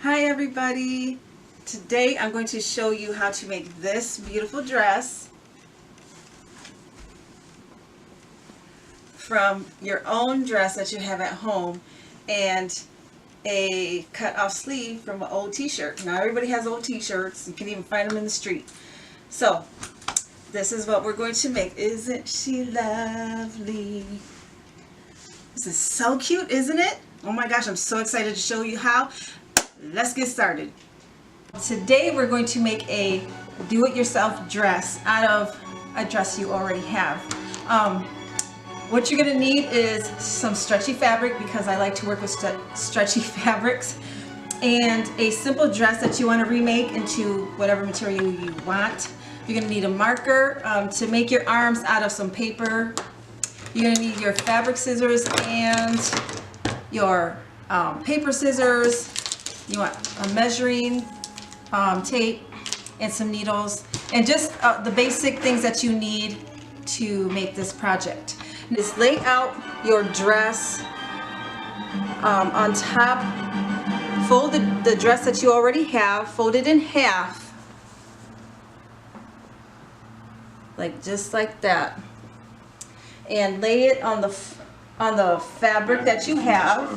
Hi everybody! Today I'm going to show you how to make this beautiful dress from your own dress that you have at home and a cut off sleeve from an old t-shirt. Now everybody has old t-shirts. You can even find them in the street. So this is what we're going to make. Isn't she lovely? This is so cute, isn't it? Oh my gosh, I'm so excited to show you how. Let's get started. Today we're going to make a do-it-yourself dress out of a dress you already have. What you're going to need is some stretchy fabric, because I like to work with stretchy fabrics, and a simple dress that you want to remake into whatever material you want. You're going to need a marker to make your arms out of some paper. You're going to need your fabric scissors and your paper scissors. You want a measuring tape and some needles, and just the basic things that you need to make this project. Just lay out your dress on top. Fold the dress that you already have, fold it in half, like just like that, and lay it on the fabric that you have.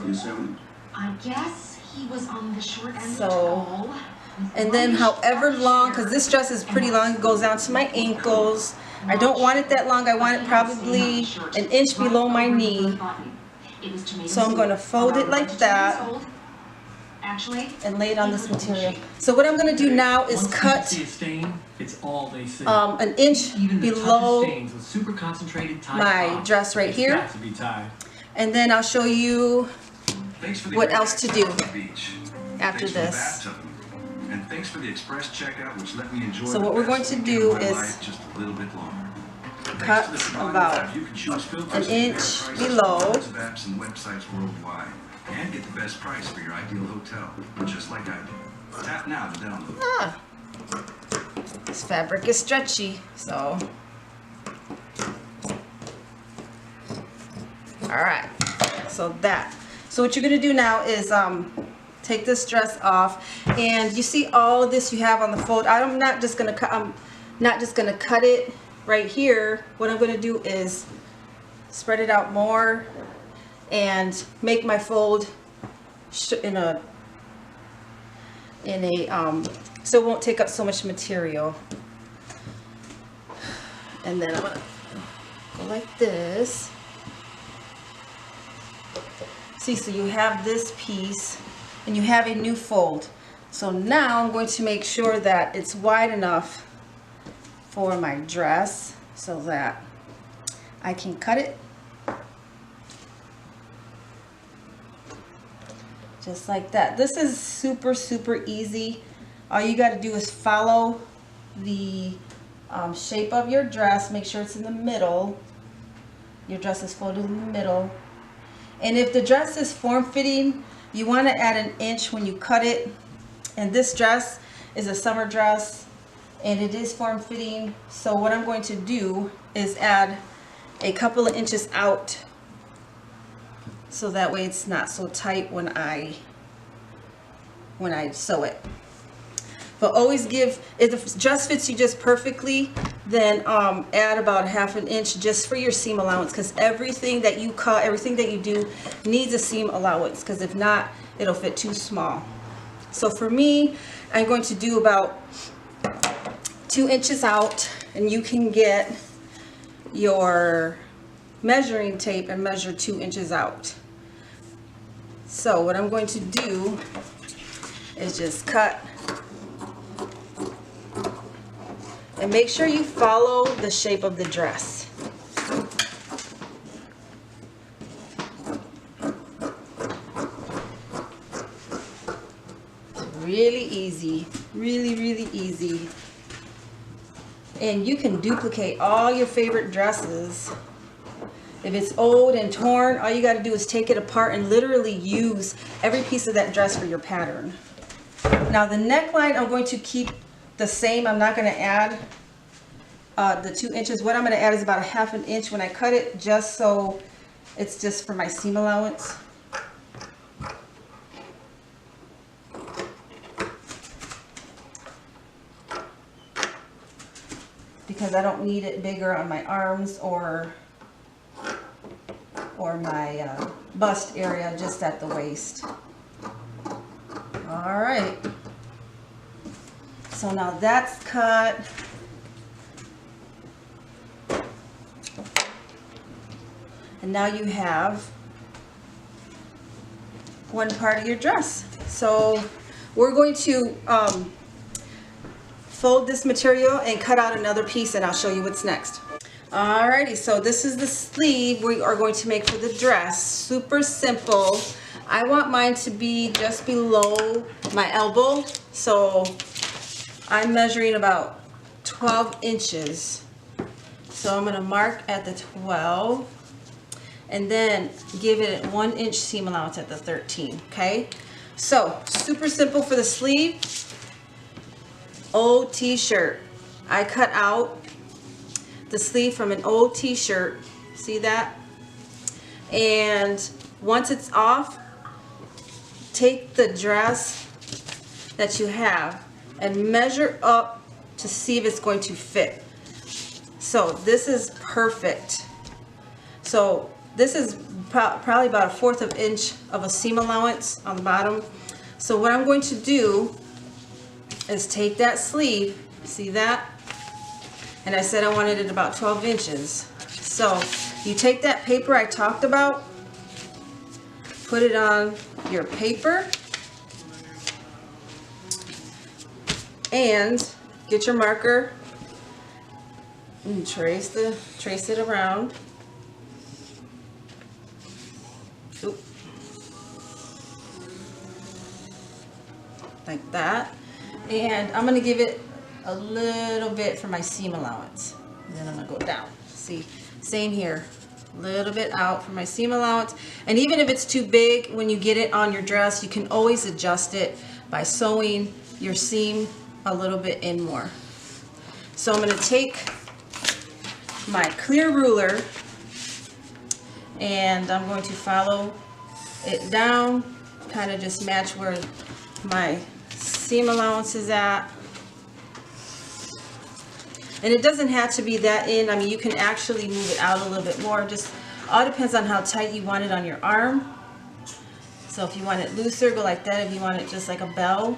I guess he was on the short end So, of the pole. And then however long, because this dress is pretty long, it goes down to my ankles. I don't want it that long. I want it probably an inch below my knee. So I'm going to fold it like that and lay it on this material. So what I'm going to do now is cut an inch below my dress right here. And then I'll show you what else to do after this. And thanks for the express checkout, which let me enjoy. So what we're going to do is just a little bit longer. Cut about an inch below. Apps and websites worldwide, and get the best price for your ideal hotel, just like I do. Tap now to download. This fabric is stretchy, so. All right. So what you're going to do now is take this dress off, and you see all of this you have on the fold. I'm not just going to cut it right here. What I'm going to do is spread it out more and make my fold in a so it won't take up so much material. And then I'm going to go like this. See, so you have this piece and you have a new fold. So now I'm going to make sure that it's wide enough for my dress so that I can cut it just like that. This is super easy. All you got to do is follow the shape of your dress. Make sure it's in the middle. Your dress is folded in the middle. And if the dress is form-fitting, you want to add an inch when you cut it. And this dress is a summer dress, and it is form-fitting. So what I'm going to do is add a couple of inches out, so that way it's not so tight when I sew it. But always give, if the dress fits you just perfectly, then add about ½ an inch just for your seam allowance, because everything that you cut, everything that you do needs a seam allowance, because if not, it'll fit too small. So for me, I'm going to do about 2 inches out, and you can get your measuring tape and measure 2 inches out. So what I'm going to do is just cut. And make sure you follow the shape of the dress. It's really easy, really easy. And you can duplicate all your favorite dresses. If it's old and torn, all you got to do is take it apart and literally use every piece of that dress for your pattern. Now the neckline I'm going to keep the same. I'm not going to add the 2 inches. What I'm going to add is about ½ an inch when I cut it, just so it's just for my seam allowance. because I don't need it bigger on my arms or my bust area, just at the waist. All right. So now that's cut. And now you have one part of your dress. So we're going to fold this material and cut out another piece, and I'll show you what's next. Alrighty, so this is the sleeve we are going to make for the dress. Super simple. I want mine to be just below my elbow, so I'm measuring about 12 inches. So I'm going to mark at the 12 and then give it a 1-inch seam allowance at the 13, okay? So, super simple for the sleeve. Old t-shirt. I cut out the sleeve from an old t-shirt. See that? And once it's off, take the dress that you have and measure up to see if it's going to fit. So this is perfect. So this is probably about 1/4 of an inch of a seam allowance on the bottom. So what I'm going to do is take that sleeve, see that? And I said I wanted it about 12 inches. So you take that paper I talked about, put it on your paper, and get your marker and trace it around. Oop. Like that. And I'm going to give it a little bit for my seam allowance. And then I'm going to go down. See, same here. A little bit out for my seam allowance. And even if it's too big, when you get it on your dress, you can always adjust it by sewing your seam a little bit in more. So I'm going to take my clear ruler and I'm going to follow it down, kind of just match where my seam allowance is at. And it doesn't have to be that in. I mean, you can actually move it out a little bit more. Just all depends on how tight you want it on your arm. So if you want it looser, go like that. If you want it just like a bell,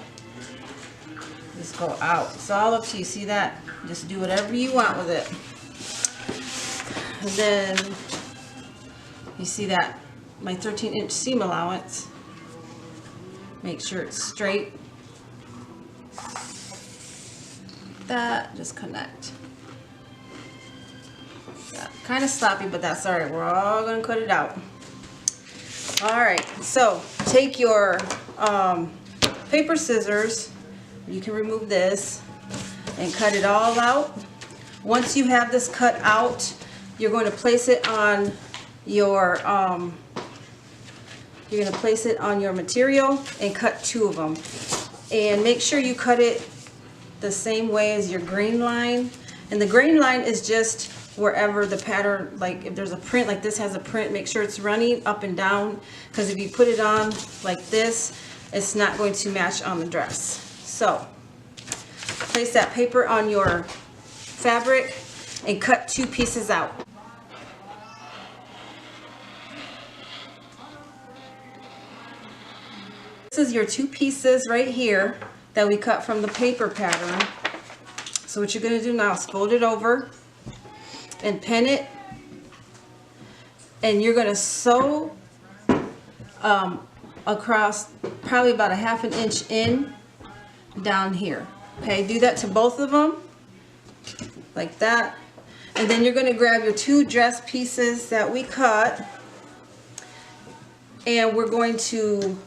just go out. It's all up to you. See that? Just do whatever you want with it. And then you see that my 13-inch seam allowance. Make sure it's straight. That, just connect. Yeah, kind of sloppy, but that's all right. We're all going to cut it out. All right, so take your paper scissors. You can remove this and cut it all out. Once you have this cut out, you're going to place it on your material and cut 2 of them. And make sure you cut it the same way as your grain line. And the grain line is just wherever the pattern, like if there's a print, like this has a print, make sure it's running up and down, because if you put it on like this, it's not going to match on the dress. So place that paper on your fabric and cut 2 pieces out. This is your 2 pieces right here that we cut from the paper pattern. So what you're going to do now is fold it over and pin it, and you're going to sew across probably about 1/2 inch in down here. Okay, do that to both of them like that, and then you're going to grab your 2 dress pieces that we cut, and we're going to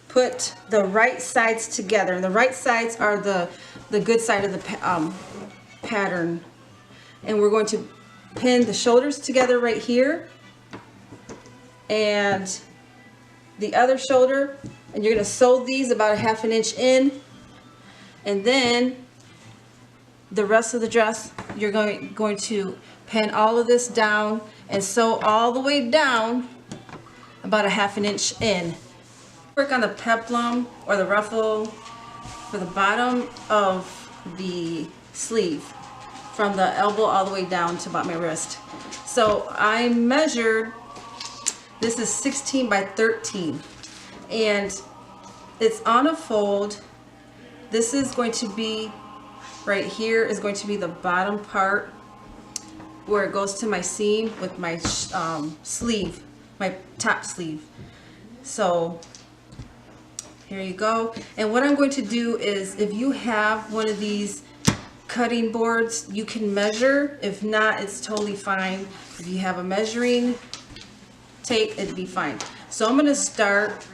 put the right sides together. And the right sides are the good side of the pattern. And we're going to pin the shoulders together right here and the other shoulder, and you're going to sew these about 1/2 inch in, and then the rest of the dress you're going to pin all of this down and sew all the way down about 1/2 inch in. Work on the peplum or the ruffle for the bottom of the sleeve. from the elbow all the way down to about my wrist. So I measured, this is 16 by 13, and it's on a fold. This is going to be, right here is going to be the bottom part where it goes to my seam with my sleeve, my top sleeve. So here you go. And what I'm going to do is, if you have one of these cutting boards, you can measure. If not, it's totally fine. If you have a measuring tape, it'd be fine. So I'm going to start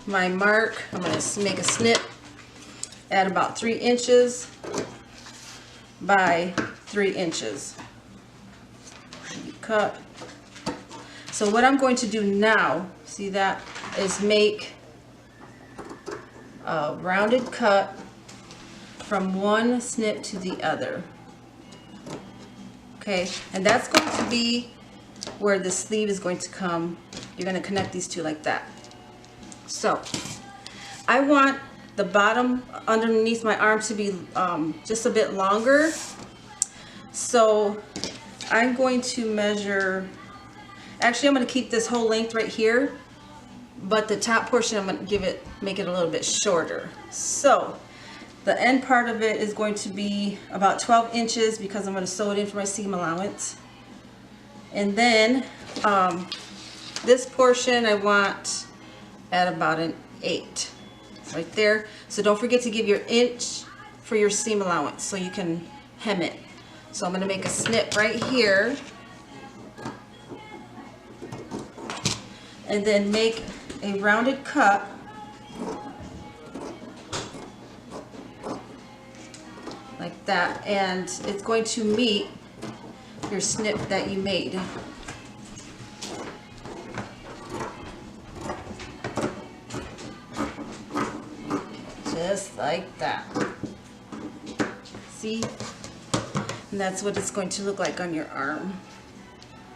my mark. I'm going to make a snip at about 3 inches by 3 inches. Cut. So what I'm going to do now, see that, is make a rounded cut from one snip to the other. Okay, and that's going to be where the sleeve is going to come. You're going to connect these two like that. So I want the bottom underneath my arm to be just a bit longer. So I'm going to measure, actually I'm going to keep this whole length right here, but the top portion I'm going to make it a little bit shorter. So the end part of it is going to be about 12 inches because I'm going to sew it in for my seam allowance. And then this portion I want at about an 8, right there. So don't forget to give your inch for your seam allowance so you can hem it. So I'm going to make a snip right here and then make a rounded cut like that, and it's going to meet your snip that you made. Just like that. See? And that's what it's going to look like on your arm.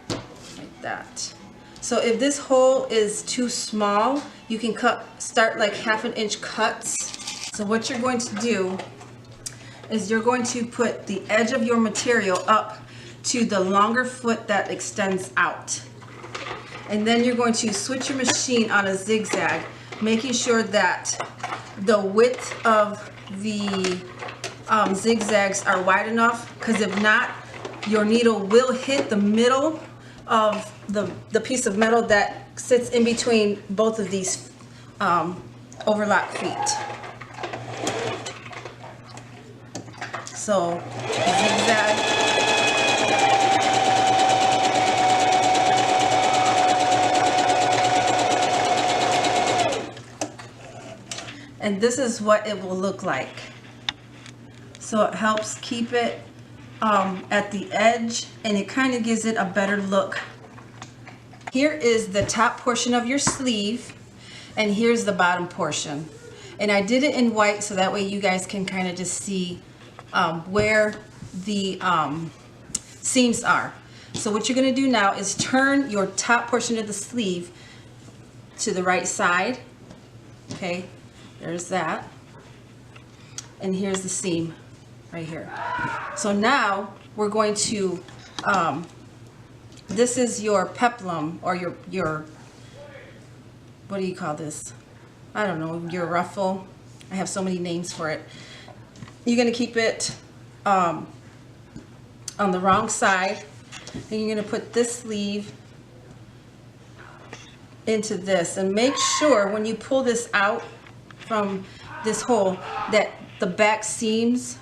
Like that. So if this hole is too small, you can start like 1/2 inch cuts. So what you're going to do is you're going to put the edge of your material up to the longer foot that extends out. And then you're going to switch your machine on a zigzag, making sure that the width of the zigzags are wide enough, because if not, your needle will hit the middle of the piece of metal that sits in between both of these overlap feet. So zigzag. And this is what it will look like. So it helps keep it at the edge, and it kind of gives it a better look. Here is the top portion of your sleeve, and here's the bottom portion. And I did it in white so that way you guys can kind of just see where the seams are. So what you're going to do now is turn your top portion of the sleeve to the right side. Okay, there's that. And here's the seam right here. So now we're going to, this is your peplum, or your, what do you call this? I don't know, your ruffle. I have so many names for it. You're going to keep it on the wrong side, and you're going to put this sleeve into this, and make sure when you pull this out from this hole that the back seams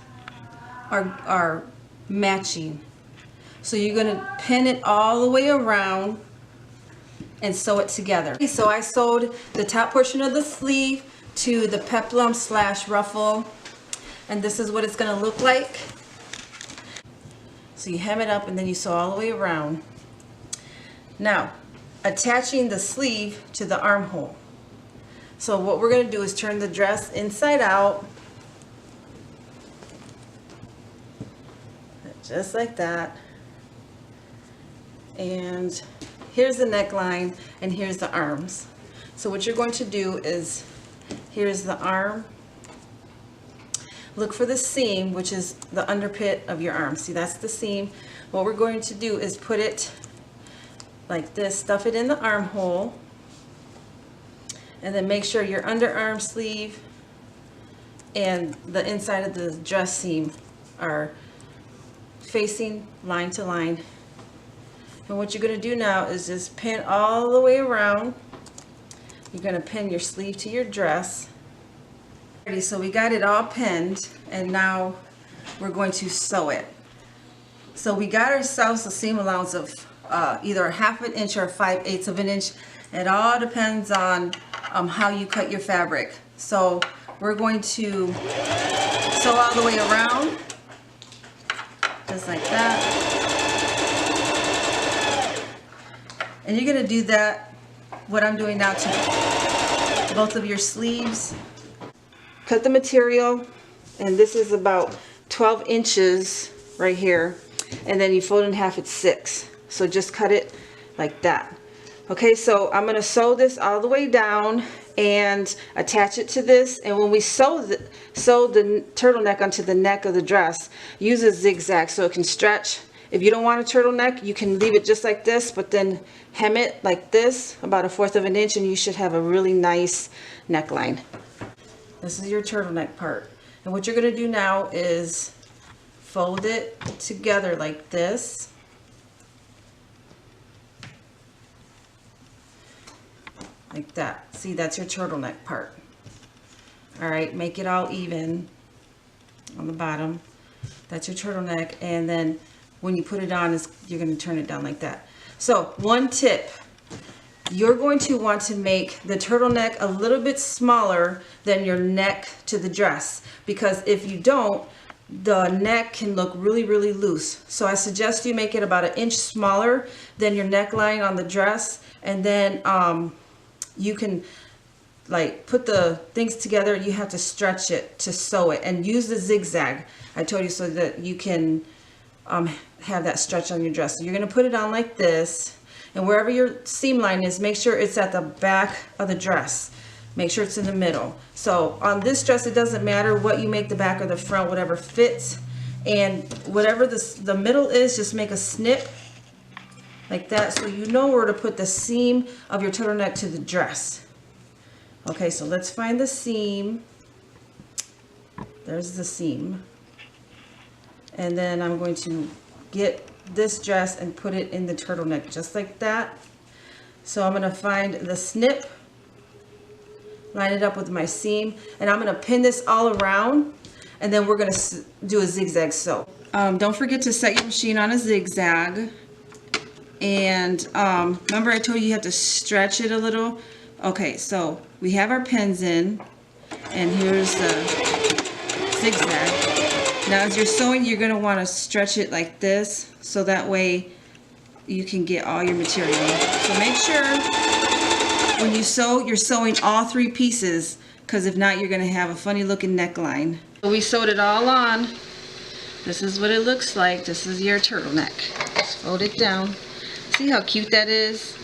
are matching. So you're going to pin it all the way around and sew it together. So I sewed the top portion of the sleeve to the peplum / ruffle, and this is what it's going to look like. So you hem it up and then you sew all the way around. Now, attaching the sleeve to the armhole. So what we're going to do is turn the dress inside out, just like that. And here's the neckline, and here's the arms. So what you're going to do is, here's the arm. look for the seam, which is the underpit of your arm. See, that's the seam. What we're going to do is put it like this, stuff it in the armhole, and then make sure your underarm sleeve and the inside of the dress seam are facing line to line. And what you're going to do now is just pin all the way around. You're going to pin your sleeve to your dress. Alrighty, so we got it all pinned, and now we're going to sew it. So we got ourselves a seam allowance of either a 1/2 inch or 5/8 of an inch. It all depends on how you cut your fabric. So we're going to sew all the way around, just like that. And you're going to do that, what I'm doing now, to both of your sleeves. Cut the material, and this is about 12 inches right here, and then you fold in half, it's 6. So just cut it like that. Okay, so I'm going to sew this all the way down and attach it to this. And when we sew the turtleneck onto the neck of the dress, use a zigzag so it can stretch. If you don't want a turtleneck, you can leave it just like this, but then hem it like this, about 1/4 of an inch, and you should have a really nice neckline. This is your turtleneck part. And what you're going to do now is fold it together like this. Like that. See, that's your turtleneck part. Alright, make it all even on the bottom. That's your turtleneck, and then when you put it on, you're going to turn it down like that. So, one tip. You're going to want to make the turtleneck a little bit smaller than your neck to the dress, because if you don't, the neck can look really, really loose. So I suggest you make it about 1 inch smaller than your neckline on the dress, and then you can like put the things together. You have to stretch it to sew it, and use the zigzag I told you, so that you can have that stretch on your dress. So you're going to put it on like this, and wherever your seam line is, make sure it's at the back of the dress. Make sure it's in the middle. So on this dress, it doesn't matter what you make the back or the front, whatever fits. And whatever the middle is, just make a snip like that, so you know where to put the seam of your turtleneck to the dress. Okay, so let's find the seam. There's the seam. And then I'm going to get this dress and put it in the turtleneck just like that. So I'm going to find the snip, line it up with my seam, and I'm going to pin this all around, and then we're going to do a zigzag sew. Don't forget to set your machine on a zigzag. And remember I told you have to stretch it a little. Okay, so we have our pins in, and here's the zigzag. Now as you're sewing, you're going to want to stretch it like this, so that way you can get all your material. So make sure when you sew, you're sewing all 3 pieces, because if not, you're going to have a funny looking neckline. So we sewed it all on. This is what it looks like. This is your turtleneck. Just fold it down. See how cute that is?